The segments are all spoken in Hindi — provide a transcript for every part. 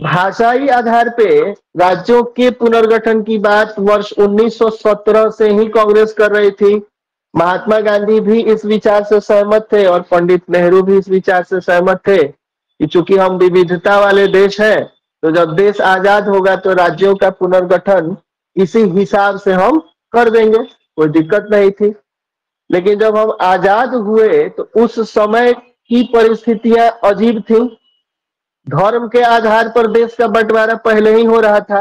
भाषाई आधार पे राज्यों के पुनर्गठन की बात वर्ष 1917 से ही कांग्रेस कर रही थी। महात्मा गांधी भी इस विचार से सहमत थे और पंडित नेहरू भी इस विचार से सहमत थे कि चूंकि हम विविधता वाले देश हैं, तो जब देश आजाद होगा तो राज्यों का पुनर्गठन इसी हिसाब से हम कर देंगे, कोई दिक्कत नहीं थी। लेकिन जब हम आजाद हुए तो उस समय की परिस्थितियां अजीब थी। धर्म के आधार पर देश का बंटवारा पहले ही हो रहा था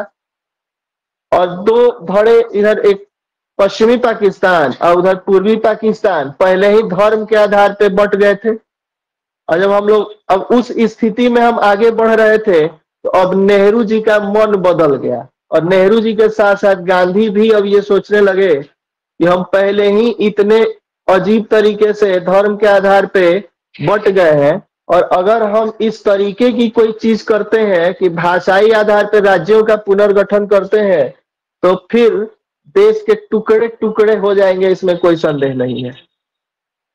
और दो धड़े, इधर एक पश्चिमी पाकिस्तान और उधर पूर्वी पाकिस्तान पहले ही धर्म के आधार पर बंट गए थे। और जब हम लोग अब उस स्थिति में हम आगे बढ़ रहे थे, तो अब नेहरू जी का मन बदल गया और नेहरू जी के साथ साथ गांधी भी अब ये सोचने लगे कि हम पहले ही इतने अजीब तरीके से धर्म के आधार पे बट गए हैं, और अगर हम इस तरीके की कोई चीज करते हैं कि भाषाई आधार पर राज्यों का पुनर्गठन करते हैं, तो फिर देश के टुकड़े टुकड़े हो जाएंगे, इसमें कोई संदेह नहीं है।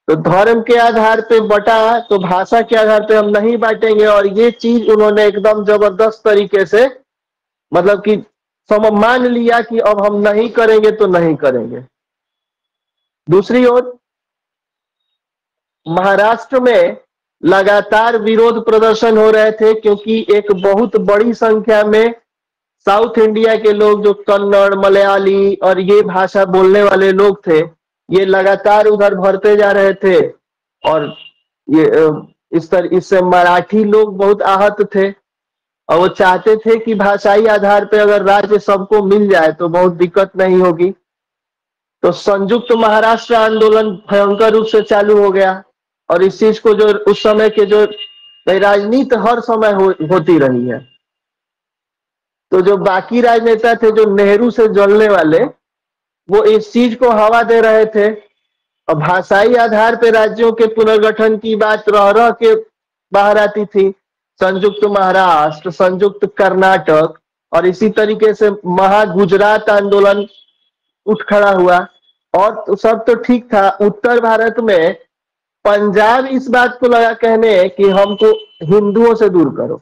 तो धर्म के आधार पे बटा तो भाषा के आधार पे हम नहीं बांटेंगे, और ये चीज उन्होंने एकदम जबरदस्त तरीके से मतलब कि मान लिया कि अब हम नहीं करेंगे तो नहीं करेंगे। दूसरी ओर महाराष्ट्र में लगातार विरोध प्रदर्शन हो रहे थे, क्योंकि एक बहुत बड़ी संख्या में साउथ इंडिया के लोग जो कन्नड़, मलयाली और ये भाषा बोलने वाले लोग थे, ये लगातार उधर भरते जा रहे थे। और ये इससे मराठी लोग बहुत आहत थे और वो चाहते थे कि भाषाई आधार पर अगर राज्य सबको मिल जाए तो बहुत दिक्कत नहीं होगी। तो संयुक्त महाराष्ट्र आंदोलन भयंकर रूप से चालू हो गया और इस चीज को जो उस समय के जो राजनीति हर समय होती रही है, तो जो बाकी राजनेता थे जो नेहरू से जलने वाले, वो इस चीज को हवा दे रहे थे और भाषाई आधार पर राज्यों के पुनर्गठन की बात रह रह के बाहर आती थी। संयुक्त महाराष्ट्र, संयुक्त कर्नाटक और इसी तरीके से महागुजरात आंदोलन उठ खड़ा हुआ। और तो सब तो ठीक था। उत्तर भारत में पंजाब इस बात को लगा कहने कि हमको हिंदुओं से दूर करो।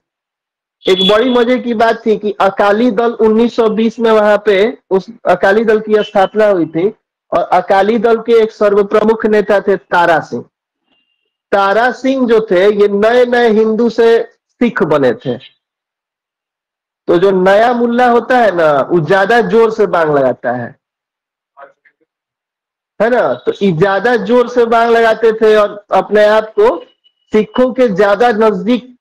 एक बड़ी मजे की बात थी कि अकाली दल 1920 में वहां पे उस अकाली दल की स्थापना हुई थी और अकाली दल के एक सर्वप्रमुख नेता थे तारा सिंह। तारा सिंह जो थे ये नए नए हिंदू से सिख बने थे। तो जो नया मुल्ला होता है ना, वो ज्यादा जोर से बांग लगाता है ना, तो ज्यादा जोर से बांग लगाते थे और अपने आप को सिखों के ज्यादा नजदीक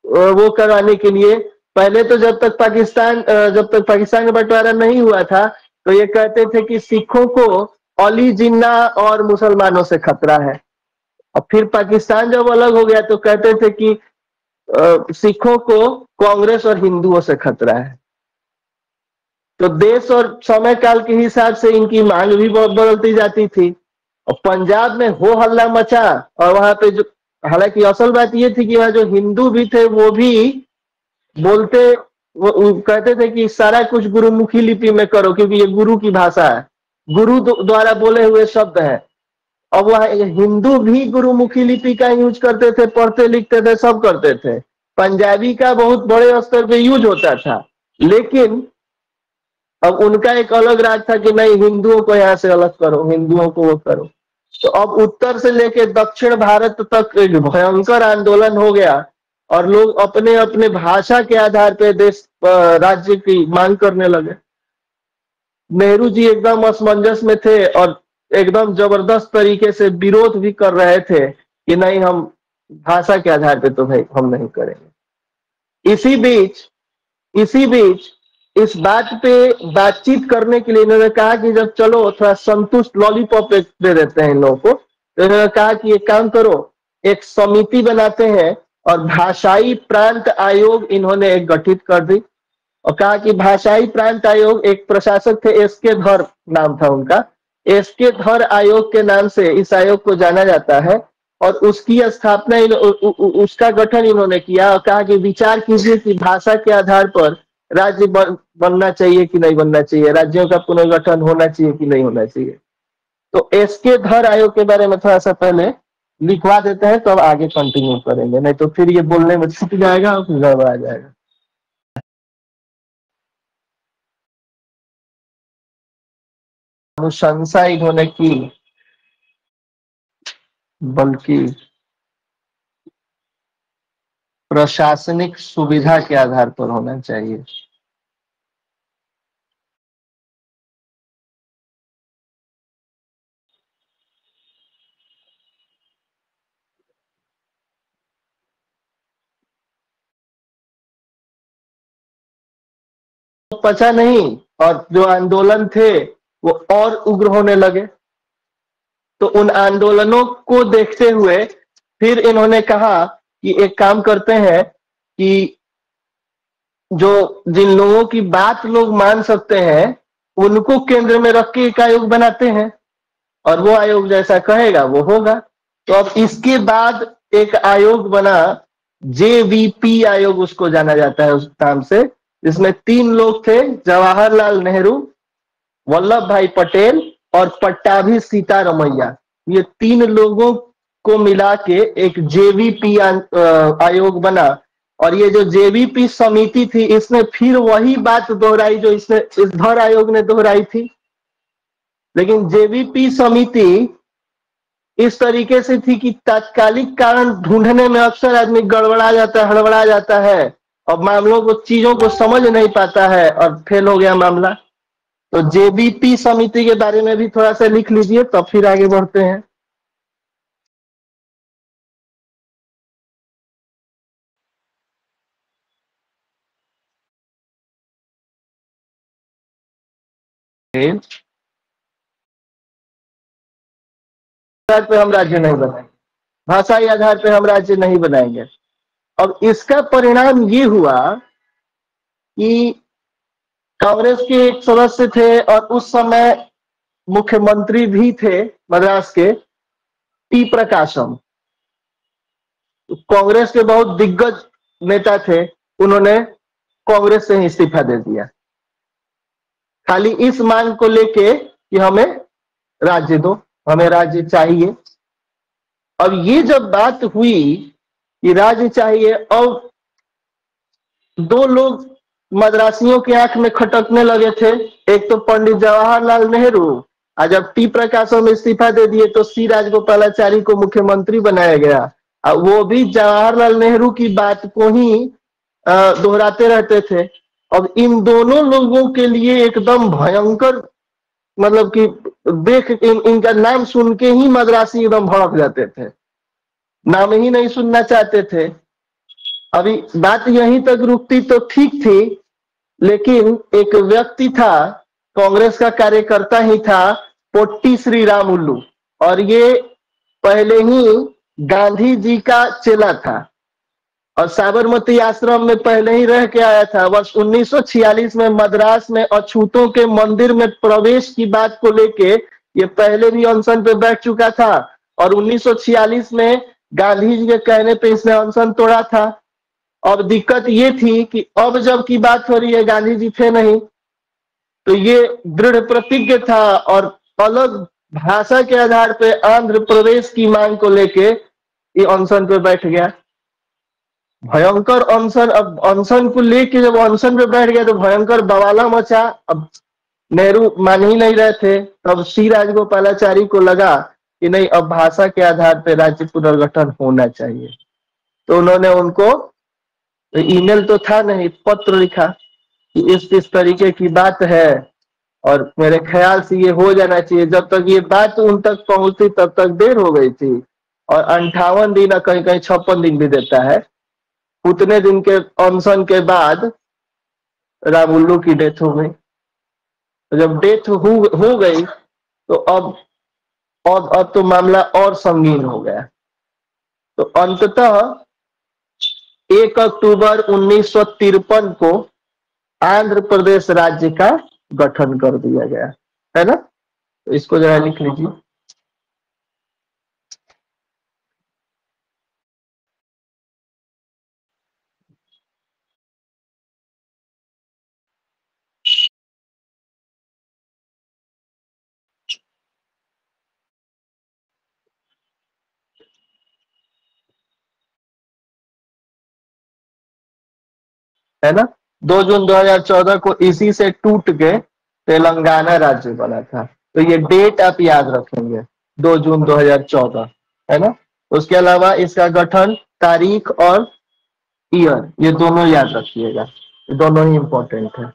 वो करवाने के लिए। पहले तो जब तक पाकिस्तान का बंटवारा नहीं हुआ था, तो ये कहते थे कि सिखों को अली जिन्ना और मुसलमानों से खतरा है। और फिर पाकिस्तान जब अलग हो गया तो कहते थे कि सिखों को कांग्रेस और हिंदुओं से खतरा है। तो देश और समय काल के हिसाब से इनकी मांग भी बहुत बदलती जाती थी। और पंजाब में हो हल्ला मचा और वहां पे जो, हालांकि असल बात ये थी कि वहां जो हिंदू भी थे वो भी बोलते, वो कहते थे कि सारा कुछ गुरुमुखी लिपि में करो, क्योंकि ये गुरु की भाषा है, गुरु द्वारा बोले हुए शब्द है। अब वह हिंदू भी गुरुमुखी लिपि का यूज करते थे, पढ़ते लिखते थे, सब करते थे। पंजाबी का बहुत बड़े स्तर पे यूज होता था, लेकिन अब उनका एक अलग राज था कि नहीं, हिंदुओं को यहाँ से अलग करो, हिंदुओं को वो करो। तो अब उत्तर से लेके दक्षिण भारत तक एक भयंकर आंदोलन हो गया और लोग अपने अपने भाषा के आधार पर देश राज्य की मांग करने लगे। नेहरू जी एकदम असमंजस में थे और एकदम जबरदस्त तरीके से विरोध भी कर रहे थे कि नहीं, हम भाषा के आधार पे तो भाई हम नहीं करेंगे। इसी बीच इस बात पे बातचीत करने के लिए इन्होंने कहा कि जब चलो थोड़ा संतुष्ट लॉलीपॉप दे देते हैं इन लोगों को, तो इन्होंने कहा कि एक काम करो, एक समिति बनाते हैं और भाषाई प्रांत आयोग इन्होंने एक गठित कर दी और कहा कि भाषाई प्रांत आयोग, एक प्रशासक थे एसके धर नाम था उनका, एसके धर आयोग के नाम से इस आयोग को जाना जाता है। और उसकी स्थापना उसका गठन इन्होंने किया और कहा कि विचार कीजिए कि भाषा के आधार पर राज्य बनना चाहिए कि नहीं बनना चाहिए, राज्यों का पुनर्गठन होना चाहिए कि नहीं होना चाहिए। तो एसके धर आयोग के बारे में थोड़ा सा पहले लिखवा देते हैं, तो अब आगे कंटिन्यू करेंगे, नहीं तो फिर ये बोलने में छूट जाएगा और फिर गड़बड़ा जाएगा। अनुशंसा इन्होंने की, बल्कि प्रशासनिक सुविधा के आधार पर होना चाहिए। पचा नहीं, और जो आंदोलन थे वो और उग्र होने लगे। तो उन आंदोलनों को देखते हुए फिर इन्होंने कहा कि एक काम करते हैं कि जो जिन लोगों की बात लोग मान सकते हैं उनको केंद्र में रख के एक आयोग बनाते हैं, और वो आयोग जैसा कहेगा वो होगा। तो अब इसके बाद एक आयोग बना, जेवीपी आयोग उसको जाना जाता है उस नाम से, जिसमें 3 लोग थे, जवाहरलाल नेहरू, वल्लभ भाई पटेल और पट्टाभी सीतारमैया। ये 3 लोगों को मिला के एक जेवीपी आयोग बना। और ये जो जेवीपी समिति थी इसने फिर वही बात दोहराई जो इसने इस धर आयोग ने दोहराई थी। लेकिन जेवीपी समिति इस तरीके से थी कि तात्कालिक कारण ढूंढने में अक्सर आदमी गड़बड़ा जाता है, हड़बड़ा जाता है, और मामलों को, चीजों को समझ नहीं पाता है और फेल हो गया मामला। तो जेबीपी समिति के बारे में भी थोड़ा सा लिख लीजिए, तब फिर आगे बढ़ते हैं। आधार पे हम राज्य नहीं बनाएंगे, भाषाई आधार पे हम राज्य नहीं बनाएंगे। अब इसका परिणाम ये हुआ कि कांग्रेस के एक सदस्य थे और उस समय मुख्यमंत्री भी थे मद्रास के, टी प्रकाशम, कांग्रेस के बहुत दिग्गज नेता थे। उन्होंने कांग्रेस से ही इस्तीफा दे दिया, खाली इस मांग को लेके कि हमें राज्य दो, हमें राज्य चाहिए। अब ये जब बात हुई कि राज्य चाहिए, अब 2 लोग मद्रासियों की आंख में खटकने लगे थे। एक तो पंडित जवाहरलाल नेहरू, और जब टी प्रकाशम इस्तीफा दे दिए तो सी राजगोपालाचारी को मुख्यमंत्री बनाया गया। वो भी जवाहरलाल नेहरू की बात को ही दोहराते रहते थे। अब इन दोनों लोगों के लिए एकदम भयंकर, मतलब कि देख इनका नाम सुन के ही मद्रासी एकदम भड़क जाते थे, नाम ही नहीं सुनना चाहते थे। अभी बात यहीं तक रुकती तो ठीक थी, लेकिन एक व्यक्ति था, कांग्रेस का कार्यकर्ता ही था, पोट्टी श्री रामुलु, और ये पहले ही गांधी जी का चेला था और साबरमती आश्रम में पहले ही रह के आया था। वर्ष 1946 में मद्रास में अछूतों के मंदिर में प्रवेश की बात को लेके ये पहले भी अनशन पे बैठ चुका था, और 1946 में गांधी जी के कहने पे इसने अनशन तोड़ा था। अब दिक्कत ये थी कि अब जब की बात हो रही है, गांधी जी थे नहीं, तो ये दृढ़ प्रतिज्ञ था और अलग भाषा के आधार पे आंध्र प्रदेश की मांग को लेके ये अनशन पे बैठ गया। भयंकर अनशन, अब अनशन को लेके जब अनशन पे बैठ गया तो भयंकर बवाला मचा। अब नेहरू मान ही नहीं रहे थे, तब सी राजगोपालाचारी को लगा कि नहीं, अब भाषा के आधार पर राज्य पुनर्गठन होना चाहिए। तो उन्होंने उनको, ईमेल तो था नहीं, पत्र लिखा कि इस तरीके की बात है और मेरे ख्याल से ये हो जाना चाहिए। जब तक ये बात उन तक पहुंचती तब तक देर हो गई थी, और 58 दिन और कहीं कहीं 56 दिन भी देता है। उतने दिन के अनशन के बाद रामुल्लू की डेथ हो गई। तो जब डेथ हो गई तो अब तो मामला और संगीन हो गया। तो अंततः 1 अक्टूबर 1953 को आंध्र प्रदेश राज्य का गठन कर दिया गया, है ना। तो इसको जरा लिख लीजिए। है ना, 2 जून 2014 को इसी से टूट के तेलंगाना राज्य बना था। तो ये डेट आप याद रखेंगे 2 जून 2014, है ना। उसके अलावा इसका गठन तारीख और ईयर, ये दोनों याद रखिएगा, ये दोनों ही इंपॉर्टेंट है।